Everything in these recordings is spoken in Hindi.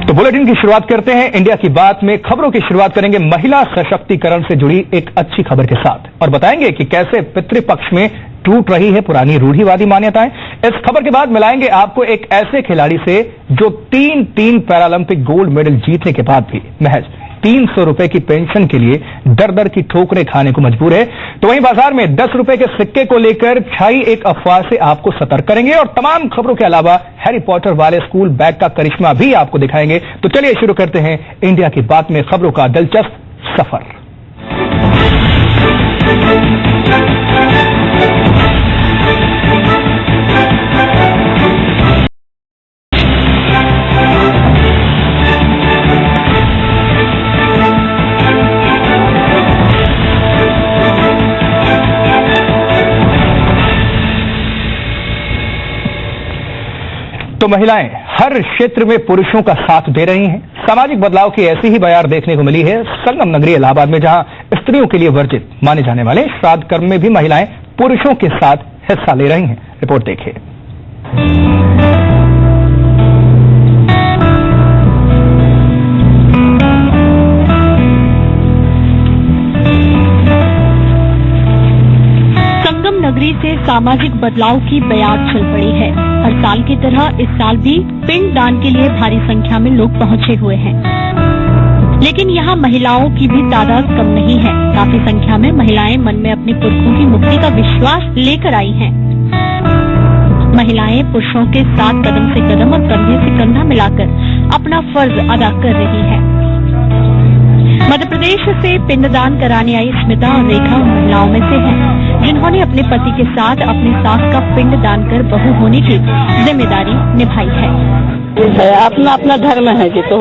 तो बुलेटिन की शुरुआत करते हैं इंडिया की बात में। खबरों की शुरुआत करेंगे महिला सशक्तिकरण से जुड़ी एक अच्छी खबर के साथ और बताएंगे कि कैसे पितृपक्ष में टूट रही है पुरानी रूढ़िवादी मान्यताएं। इस खबर के बाद मिलाएंगे आपको एक ऐसे खिलाड़ी से जो तीन पैरालंपिक गोल्ड मेडल जीतने के बाद भी महज 300 रुपए की पेंशन के लिए दर दर की ठोकरें खाने को मजबूर है। तो वहीं बाजार में 10 रुपए के सिक्के को लेकर छाई एक अफवाह से आपको सतर्क करेंगे और तमाम खबरों के अलावा हैरी पॉटर वाले स्कूल बैग का करिश्मा भी आपको दिखाएंगे। तो चलिए शुरू करते हैं इंडिया की बात में खबरों का दिलचस्प सफर। तो महिलाएं हर क्षेत्र में पुरुषों का साथ दे रही हैं। सामाजिक बदलाव की ऐसी ही बयार देखने को मिली है संगम नगरी इलाहाबाद में, जहां स्त्रियों के लिए वर्जित माने जाने वाले श्राद्ध कर्म में भी महिलाएं पुरुषों के साथ हिस्सा ले रही हैं। रिपोर्ट देखिए। संगम नगरी से सामाजिक बदलाव की बयार चल पड़ी है। हर साल की तरह इस साल भी पिंड दान के लिए भारी संख्या में लोग पहुंचे हुए हैं, लेकिन यहाँ महिलाओं की भी तादाद कम नहीं है। काफी संख्या में महिलाएं मन में अपने पुरखों की मुक्ति का विश्वास लेकर आई हैं। महिलाएं पुरुषों के साथ कदम से कदम और कंधे से कंधा मिलाकर अपना फर्ज अदा कर रही है। मध्य प्रदेश से पिंडदान कराने आई स्मिता और रेखा उन महिलाओं में से हैं जिन्होंने अपने पति के साथ अपनी सास का पिंड दान कर बहू होने की जिम्मेदारी निभाई है। अपना अपना धर्म है जी, तो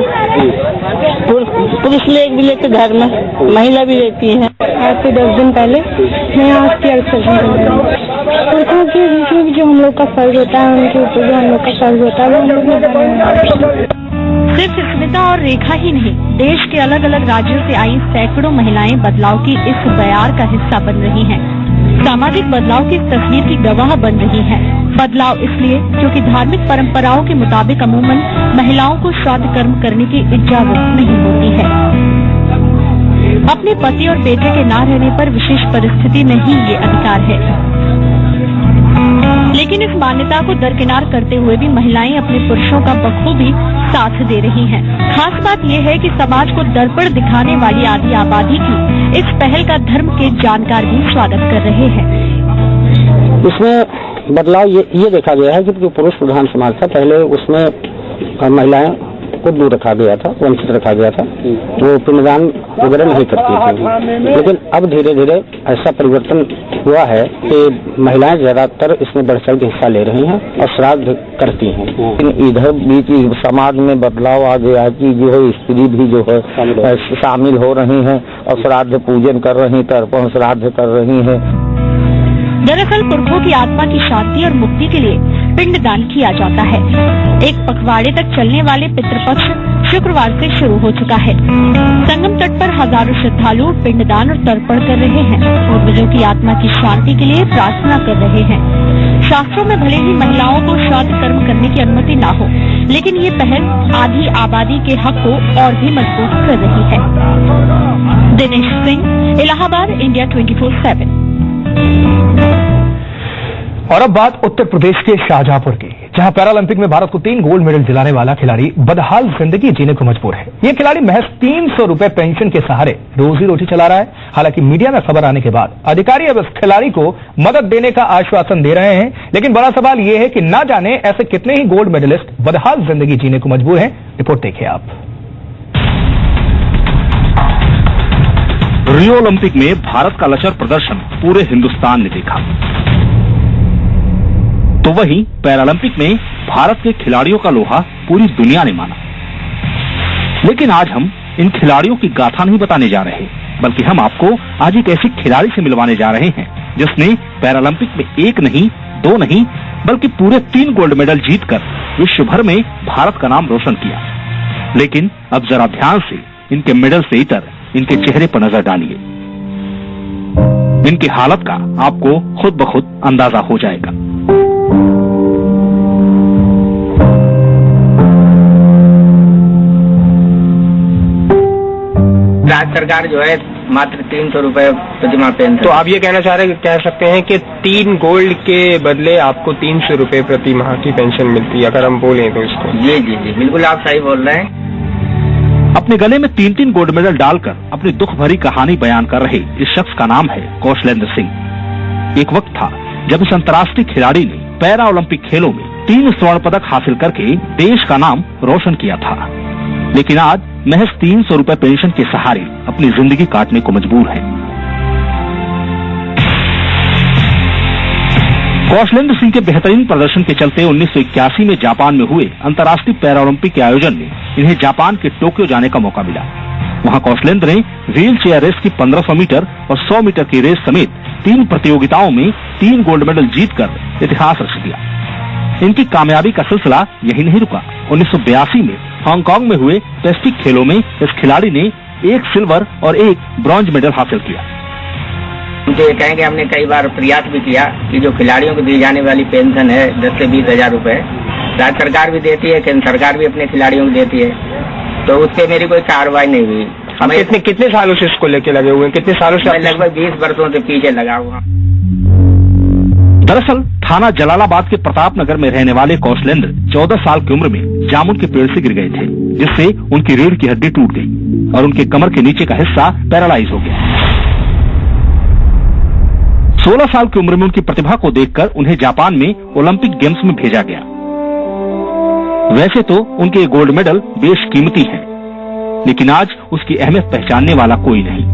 पुरुष ले भी लेते धर्म, महिला भी लेती है। आज से 10 दिन पहले मैं आज की पुरुषों के बीच में जो हम लोग का फर्ज होता है, उनके ऊपर जो हम लोग का फर्ज होता है वो हम लोग। सिर्फ स्मिता और रेखा ही नहीं, देश के अलग अलग राज्यों से आई सैकड़ों महिलाएं बदलाव की इस बयार का हिस्सा बन रही हैं। सामाजिक बदलाव की इस तस्वीर की गवाह बन रही हैं। बदलाव इसलिए क्योंकि धार्मिक परंपराओं के मुताबिक अमूमन महिलाओं को श्राद्ध कर्म करने की इजाजत नहीं होती है। अपने पति और बेटे के ना रहने पर विशेष परिस्थिति में ही ये अधिकार है, लेकिन इस मान्यता को दरकिनार करते हुए भी महिलाएं अपने पुरुषों का बखूबी साथ दे रही हैं। खास बात यह है कि समाज को दर्पण दिखाने वाली आधी आबादी की इस पहल का धर्म के जानकार भी स्वागत कर रहे हैं। इसमें बदलाव ये देखा गया है कि जो पुरुष प्रधान समाज था, पहले उसमें महिलाएं को दूर रखा गया था, वंचित रखा गया था, वो पिंडदान वगैरह नहीं करती थी। लेकिन अब धीरे धीरे ऐसा परिवर्तन हुआ है कि महिलाएं ज्यादातर इसमें बढ़ चढ़ के हिस्सा ले रही हैं और श्राद्ध करती हैं। इधर बीच समाज में बदलाव आ गया है कि जो है स्त्री भी जो है शामिल हो रही हैं और श्राद्ध पूजन कर रही, तर्पण श्राद्ध कर रही हैं। दरअसल पुरखों की आत्मा की शांति और मुक्ति के लिए पिंडदान किया जाता है। एक पखवाड़े तक चलने वाले पितृपक्ष शुक्रवार से शुरू हो चुका है। संगम तट पर हजारों श्रद्धालु पिंडदान और तर्पण कर रहे हैं, पूर्वजों की आत्मा की शांति के लिए प्रार्थना कर रहे हैं। शास्त्रों में भले ही महिलाओं को श्राद्ध कर्म करने की अनुमति न हो, लेकिन ये पहल आधी आबादी के हक को और भी मजबूत कर रही है। दिनेश सिंह, इलाहाबाद, इंडिया 24/7। और अब बात उत्तर प्रदेश के शाहजहांपुर की, जहां पैरालंपिक में भारत को 3 गोल्ड मेडल दिलाने वाला खिलाड़ी बदहाल जिंदगी जीने को मजबूर है। ये खिलाड़ी महज 300 रुपए पेंशन के सहारे रोजी रोटी चला रहा है। हालांकि मीडिया में खबर आने के बाद अधिकारी अब इस खिलाड़ी को मदद देने का आश्वासन दे रहे हैं, लेकिन बड़ा सवाल यह है कि ना जाने ऐसे कितने ही गोल्ड मेडलिस्ट बदहाल जिंदगी जीने को मजबूर हैं। रिपोर्ट देखिए आप। रियो ओलंपिक में भारत का लचर प्रदर्शन पूरे हिंदुस्तान ने देखा, तो वहीं पैरालंपिक में भारत के खिलाड़ियों का लोहा पूरी दुनिया ने माना। लेकिन आज हम इन खिलाड़ियों की गाथा नहीं बताने जा रहे, बल्कि हम आपको आज एक ऐसी खिलाड़ी से मिलवाने जा रहे हैं जिसने पैरालंपिक में 1 नहीं, 2 नहीं, बल्कि पूरे 3 गोल्ड मेडल जीतकर विश्व भर में भारत का नाम रोशन किया। लेकिन अब जरा ध्यान से इनके मेडल से इतर इनके चेहरे पर नजर डालिए। इनकी हालत का आपको खुद ब खुद अंदाजा हो जाएगा। राज्य सरकार जो है मात्र 300 रुपए प्रतिमाह पेंशन। तो आप ये कह सकते हैं कि 3 गोल्ड के बदले आपको 300 रुपए प्रति माह की पेंशन मिलती है, अगर हम बोलें तो इसको। जी जी जी, बिल्कुल आप सही बोल रहे हैं। अपने गले में 3-3 गोल्ड मेडल डालकर अपनी दुख भरी कहानी बयान कर रहे इस शख्स का नाम है कौशलेंद्र सिंह। एक वक्त था जब इस अंतर्राष्ट्रीय खिलाड़ी ने पैरा ओलंपिक खेलों में 3 स्वर्ण पदक हासिल करके देश का नाम रोशन किया था, लेकिन आज महज 300 रुपए पेंशन के सहारे अपनी जिंदगी काटने को मजबूर है। कौशलेंद्र सिंह के बेहतरीन प्रदर्शन के चलते 1981 में जापान में हुए अंतर्राष्ट्रीय पैरा ओलंपिक के आयोजन में इन्हें जापान के टोक्यो जाने का मौका मिला। वहां कौशलेंद्र ने व्हील चेयर रेस की 1500 मीटर और 100 मीटर की रेस समेत 3 प्रतियोगिताओं में 3 गोल्ड मेडल जीतकर इतिहास रच दिया। इनकी कामयाबी का सिलसिला यही नहीं रुका। 1982 में हांगकांग में हुए पैसिफिक खेलों में इस खिलाड़ी ने 1 सिल्वर और 1 ब्रॉन्ज मेडल हासिल किया। मुझे ये कहेंगे, हमने कई बार प्रयास भी किया कि जो खिलाड़ियों को दी जाने वाली पेंशन है 10 से 20 हजार रुपए राज्य सरकार भी देती है, केंद्र सरकार भी अपने खिलाड़ियों को देती है, तो उस पर मेरी कोई कार्रवाई नहीं हुई। हम कितने सालों से इसको लेके लगे हुए हैं? कितने सालों से? मैं लगभग 20 वर्षों से पीछे लगा हुआ। दरअसल थाना जलालाबाद के प्रताप नगर में रहने वाले कौशलेंद्र 14 साल की उम्र में जामुन के पेड़ से गिर गए थे, जिससे उनकी रीढ़ की हड्डी टूट गई और उनके कमर के नीचे का हिस्सा पैरालाइज हो गया। 16 साल की उम्र में उनकी प्रतिभा को देखकर उन्हें जापान में ओलंपिक गेम्स में भेजा गया। वैसे तो उनके गोल्ड मेडल बेशकीमती है, लेकिन आज उसकी अहमियत पहचानने वाला कोई नहीं।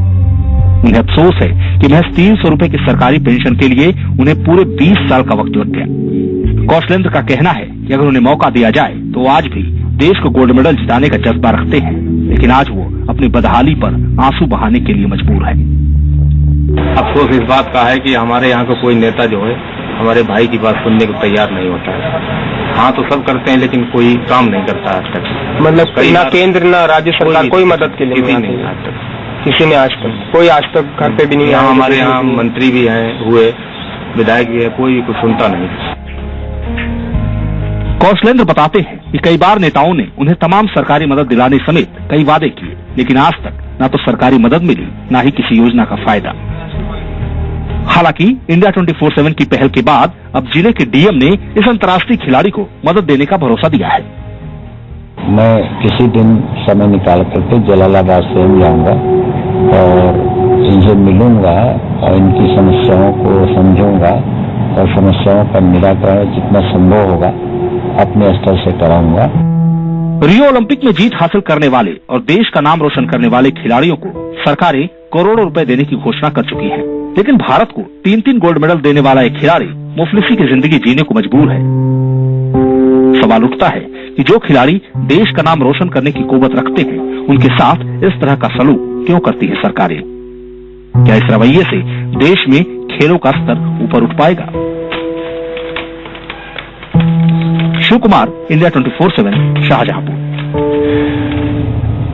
उन्हें अफसोस है कि महज 300 रुपए की सरकारी पेंशन के लिए उन्हें पूरे 20 साल का वक्त लग गया। कौशलेंद्र का कहना है कि अगर उन्हें मौका दिया जाए तो आज भी देश को गोल्ड मेडल जिताने का जज्बा रखते हैं, लेकिन आज वो अपनी बदहाली पर आंसू बहाने के लिए मजबूर है। अफसोस इस बात का है कि हमारे यहाँ का कोई नेता जो है हमारे भाई की बात सुनने को तैयार नहीं होता है। हाँ तो सब करते हैं, लेकिन कोई काम नहीं करता आज तक। मतलब ना केंद्र ना राज्य सरकार कोई मदद के लिए नहीं आज तक, किसी ने आज तक कोई आज तक घर पे भी नहीं आया। हमारे यहाँ मंत्री भी हैं, हुए विधायक भी है, कोई कुछ सुनता नहीं। कौशलेंद्र बताते हैं कि कई बार नेताओं ने उन्हें तमाम सरकारी मदद दिलाने समेत कई वादे किए, लेकिन आज तक न तो सरकारी मदद मिली, न ही किसी योजना का फायदा। हालांकि इंडिया 24/7 की पहल के बाद अब जिले के डीएम ने इस अंतर्राष्ट्रीय खिलाड़ी को मदद देने का भरोसा दिया है। मैं किसी दिन समय निकाल करके जलालाबाद से जाऊंगा और इनसे मिलूंगा और इनकी समस्याओं को समझूंगा और समस्याओं का निराकरण जितना संभव होगा अपने स्तर से कराऊंगा। रियो ओलंपिक में जीत हासिल करने वाले और देश का नाम रोशन करने वाले खिलाड़ियों को सरकारें करोड़ों रुपए देने की घोषणा कर चुकी है, लेकिन भारत को 3-3 गोल्ड मेडल देने वाला एक खिलाड़ी मुफलिसी की जिंदगी जीने को मजबूर है। सवाल उठता है कि जो खिलाड़ी देश का नाम रोशन करने की कुव्वत रखते हैं, उनके साथ इस तरह का सलूक क्यों करती है सरकारें? क्या इस रवैये से देश में खेलों का स्तर ऊपर उठ पाएगा? शिव कुमार, इंडिया 24/7, शाहजहांपुर।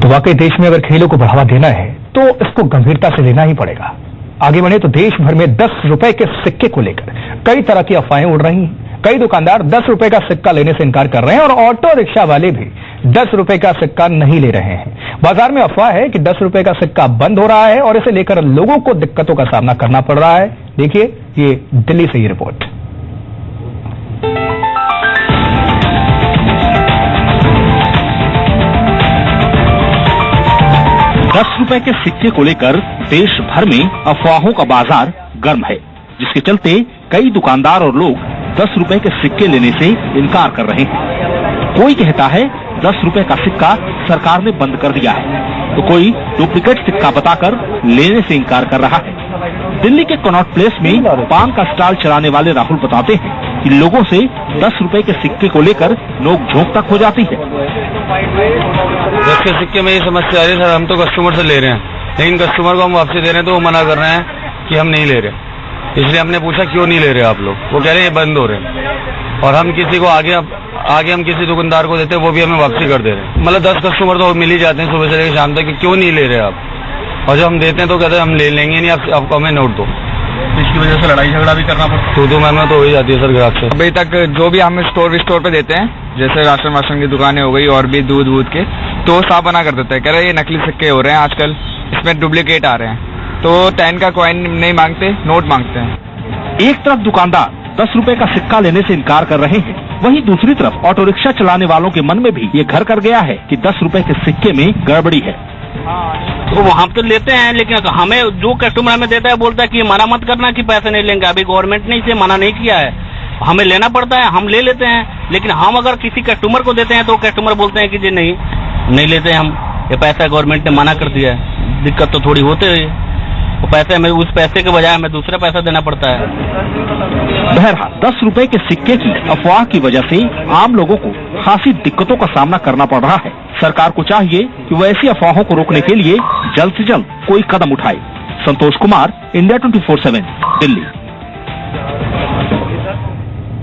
तो वाकई देश में अगर खेलों को बढ़ावा देना है तो इसको गंभीरता से लेना ही पड़ेगा। आगे बढ़े तो देश भर में 10 रुपए के सिक्के को लेकर कई तरह की अफवाहें उड़ रही हैं। कई दुकानदार 10 रुपए का सिक्का लेने से इनकार कर रहे हैं और ऑटो रिक्शा वाले भी 10 रुपए का सिक्का नहीं ले रहे हैं। बाजार में अफवाह है कि 10 रुपए का सिक्का बंद हो रहा है और इसे लेकर लोगों को दिक्कतों का सामना करना पड़ रहा है। देखिए ये दिल्ली से ये रिपोर्ट। ₹10 के सिक्के को लेकर देश भर में अफवाहों का बाजार गर्म है, जिसके चलते कई दुकानदार और लोग 10 रुपए के सिक्के लेने से इनकार कर रहे हैं। कोई कहता है 10 रुपए का सिक्का सरकार ने बंद कर दिया है, तो कोई डुप्लीकेट सिक्का बताकर लेने से इनकार कर रहा है। दिल्ली के कनॉट प्लेस में पान का स्टॉल चलाने वाले राहुल बताते हैं कि लोगों से 10 रुपए के सिक्के को लेकर नोक-झोंक तक हो जाती है। 10 के सिक्के में ये समस्या आ रही है सर, हम तो कस्टमर से ले रहे हैं, लेकिन कस्टमर को हम वापसी दे रहे हैं तो वो मना कर रहे हैं कि हम नहीं ले रहे। इसलिए हमने पूछा क्यों नहीं ले रहे आप लोग, वो कह रहे हैं ये बंद हो रहे हैं। और हम किसी को आगे हम किसी दुकानदार को देते हैं, वो भी हमें वापसी कर दे रहे हैं। मतलब 10 कस्टमर तो मिल ही जाते हैं सुबह से लेकर शाम तक कि क्यों नहीं ले रहे आप, और जब हम देते हैं तो कहते हैं हम ले लेंगे नहीं, आपको हमें नोट दो। इसकी वजह से लड़ाई झगड़ा भी करना पड़ता है। तो मैम तो हो ही जाती है सर ग्राहक से। अभी तक जो भी हम स्टोर पे देते हैं, जैसे राशन वाशन की दुकानें हो गई और भी दूध के, तो साफ मना कर देते हैं, कह रहे ये नकली सिक्के हो रहे हैं आजकल, इसमें डुप्लीकेट आ रहे हैं। तो 10 का कॉइन नहीं मांगते, नोट मांगते हैं। एक तरफ दुकानदार 10 रुपए का सिक्का लेने से इनकार कर रहे हैं, वहीं दूसरी तरफ ऑटो रिक्शा चलाने वालों के मन में भी ये घर कर गया है कि 10 रुपए के सिक्के में गड़बड़ी है। तो हम तो लेते हैं, लेकिन हमें जो कस्टमर हमें देता है बोलता है कि मना मत करना कि पैसे नहीं लेंगे। अभी गवर्नमेंट ने इसे मना नहीं किया है, हमें लेना पड़ता है, हम ले लेते हैं। लेकिन हम अगर किसी कस्टमर को देते हैं तो कस्टमर बोलते हैं कि जी नहीं लेते हम, ये पैसा गवर्नमेंट ने मना कर दिया है। दिक्कत तो थोड़ी होती है, वो पैसे हमें, उस पैसे के बजाय हमें दूसरा पैसा देना पड़ता है। बहरहाल 10 रुपए के सिक्के की अफवाह की वजह से आम लोगों को खासी दिक्कतों का सामना करना पड़ रहा है। सरकार को चाहिए कि वो ऐसी अफवाहों को रोकने के लिए जल्द से जल्द कोई कदम उठाए। संतोष कुमार, इंडिया 24/7, दिल्ली।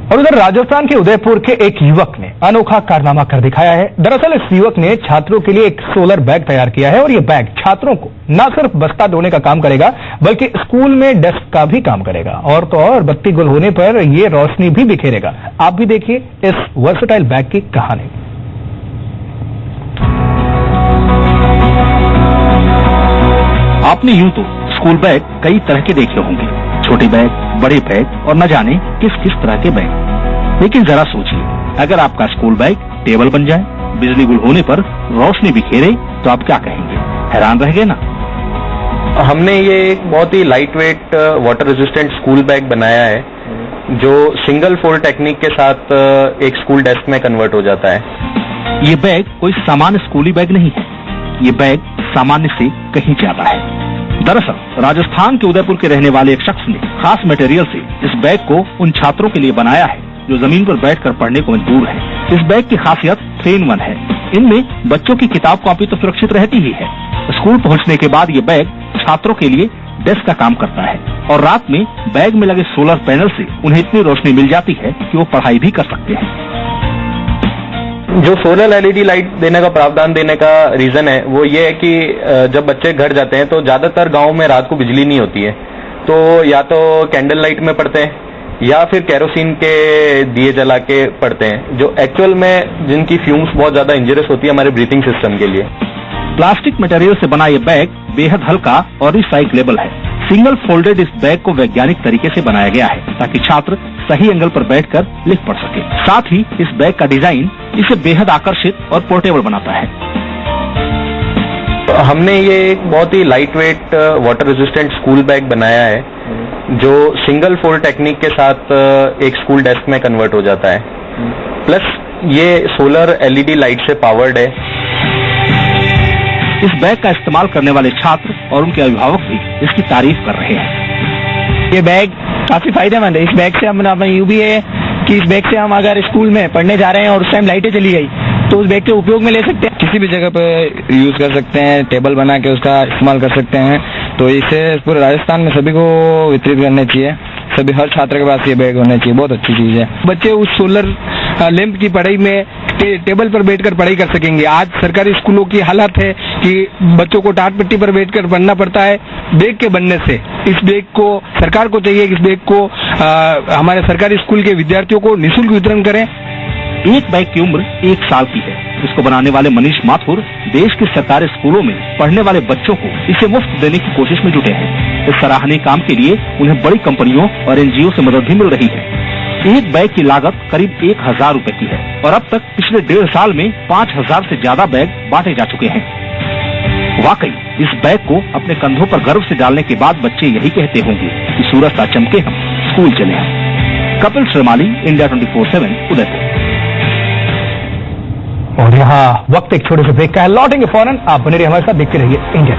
और उधर राजस्थान के उदयपुर के एक युवक ने अनोखा कारनामा कर दिखाया है। दरअसल इस युवक ने छात्रों के लिए एक सोलर बैग तैयार किया है और ये बैग छात्रों को न सिर्फ बस्ता ढोने का काम करेगा बल्कि स्कूल में डेस्क का भी काम करेगा। और तो और बत्ती गुल होने पर ये रोशनी भी बिखेरेगा। आप भी देखिए इस वर्सेटाइल बैग की कहानी। आपने यूं तो स्कूल बैग कई तरह के देखे होंगे, छोटे बैग, बड़े बैग और न जाने किस किस तरह के बैग। लेकिन जरा सोचिए, अगर आपका स्कूल बैग टेबल बन जाए, बिजली गुल होने पर रोशनी बिखेरे तो आप क्या कहेंगे? हैरान रह गए ना। हमने ये एक बहुत ही light weight water resistant school bag बनाया है जो सिंगल फोल्ड टेक्निक के साथ एक स्कूल डेस्क में कन्वर्ट हो जाता है। ये बैग कोई सामान्य स्कूली बैग नहीं है, ये बैग सामान्य से कहीं ज्यादा है। दरअसल राजस्थान के उदयपुर के रहने वाले एक शख्स ने खास मटेरियल से इस बैग को उन छात्रों के लिए बनाया है जो जमीन पर बैठकर पढ़ने को मजबूर है। इस बैग की खासियत 3-in-1 है। इनमें बच्चों की किताब कॉपी तो सुरक्षित रहती ही है, स्कूल पहुंचने के बाद ये बैग छात्रों के लिए डेस्क का काम करता है और रात में बैग में लगे सोलर पैनल से उन्हें इतनी रोशनी मिल जाती है कि वो पढ़ाई भी कर सकते हैं। जो सोलर एलईडी लाइट देने का प्रावधान देने का रीजन है वो ये है कि जब बच्चे घर जाते हैं तो ज्यादातर गांव में रात को बिजली नहीं होती है, तो या तो कैंडल लाइट में पढ़ते हैं या फिर केरोसिन के दिए जला के पढ़ते हैं, जो एक्चुअल में जिनकी फ्यूम्स बहुत ज्यादा इंजरियस होती है हमारे ब्रीथिंग सिस्टम के लिए। प्लास्टिक मटेरियल से बना ये बैग बेहद हल्का और रिसाइक्लेबल है। सिंगल फोल्डेड इस बैग को वैज्ञानिक तरीके से बनाया गया है ताकि छात्र सही एंगल पर बैठकर लिख पढ़ सके। साथ ही इस बैग का डिजाइन इसे बेहद आकर्षित और पोर्टेबल बनाता है। हमने ये एक बहुत ही light weight water resistant school bag बनाया है जो सिंगल फोल्ड टेक्निक के साथ एक स्कूल डेस्क में कन्वर्ट हो जाता है, प्लस ये सोलर एलईडी लाइट से पावर्ड है। इस बैग का इस्तेमाल करने वाले छात्र और उनके अभिभावक भी इसकी तारीफ कर रहे हैं। ये बैग काफी फायदेमंद है। इस बैग से हम यूं भी है कि इस बैग से हम अगर स्कूल में पढ़ने जा रहे हैं और उस टाइम लाइटें चली गई तो उस बैग के उपयोग में ले सकते हैं, किसी भी जगह पे यूज कर सकते हैं, टेबल बना के उसका इस्तेमाल कर सकते हैं। तो इसे पूरे राजस्थान में सभी को वितरित करने चाहिए, सभी हर छात्र के पास ये बैग होने चाहिए, बहुत अच्छी चीज है। बच्चे उस सोलर लैंप की पढ़ाई में टेबल पर बैठकर पढ़ाई कर सकेंगे। आज सरकारी स्कूलों की हालत है कि बच्चों को टाट पट्टी पर बैठकर पढ़ना पड़ता है। बैग के बनने से इस बैग को सरकार को चाहिए कि इस बैग को हमारे सरकारी स्कूल के विद्यार्थियों को निःशुल्क वितरण करें। एक बैग की उम्र 1 साल की है। इसको बनाने वाले मनीष माथुर देश के सरकारी स्कूलों में पढ़ने वाले बच्चों को इसे मुफ्त देने की कोशिश में जुटे हैं। इस सराहनीय काम के लिए उन्हें बड़ी कंपनियों और एनजीओ से मदद भी मिल रही है। एक बैग की लागत करीब 1000 रुपए की है और अब तक पिछले 1.5 साल में 5000 से ज्यादा बैग बांटे जा चुके हैं। वाकई इस बैग को अपने कंधों पर गर्व से डालने के बाद बच्चे यही कहते होंगे कि सूरज सा चमके, हम स्कूल चले हैं। कपिल श्रीमाली, इंडिया 24/7, उदयपुर। और यहाँ वक्त एक छोटे से ब्रेक का है, लौटेंगे फौरन। आप बने रहिए हमारे साथ, देखते रहिए इंडिया।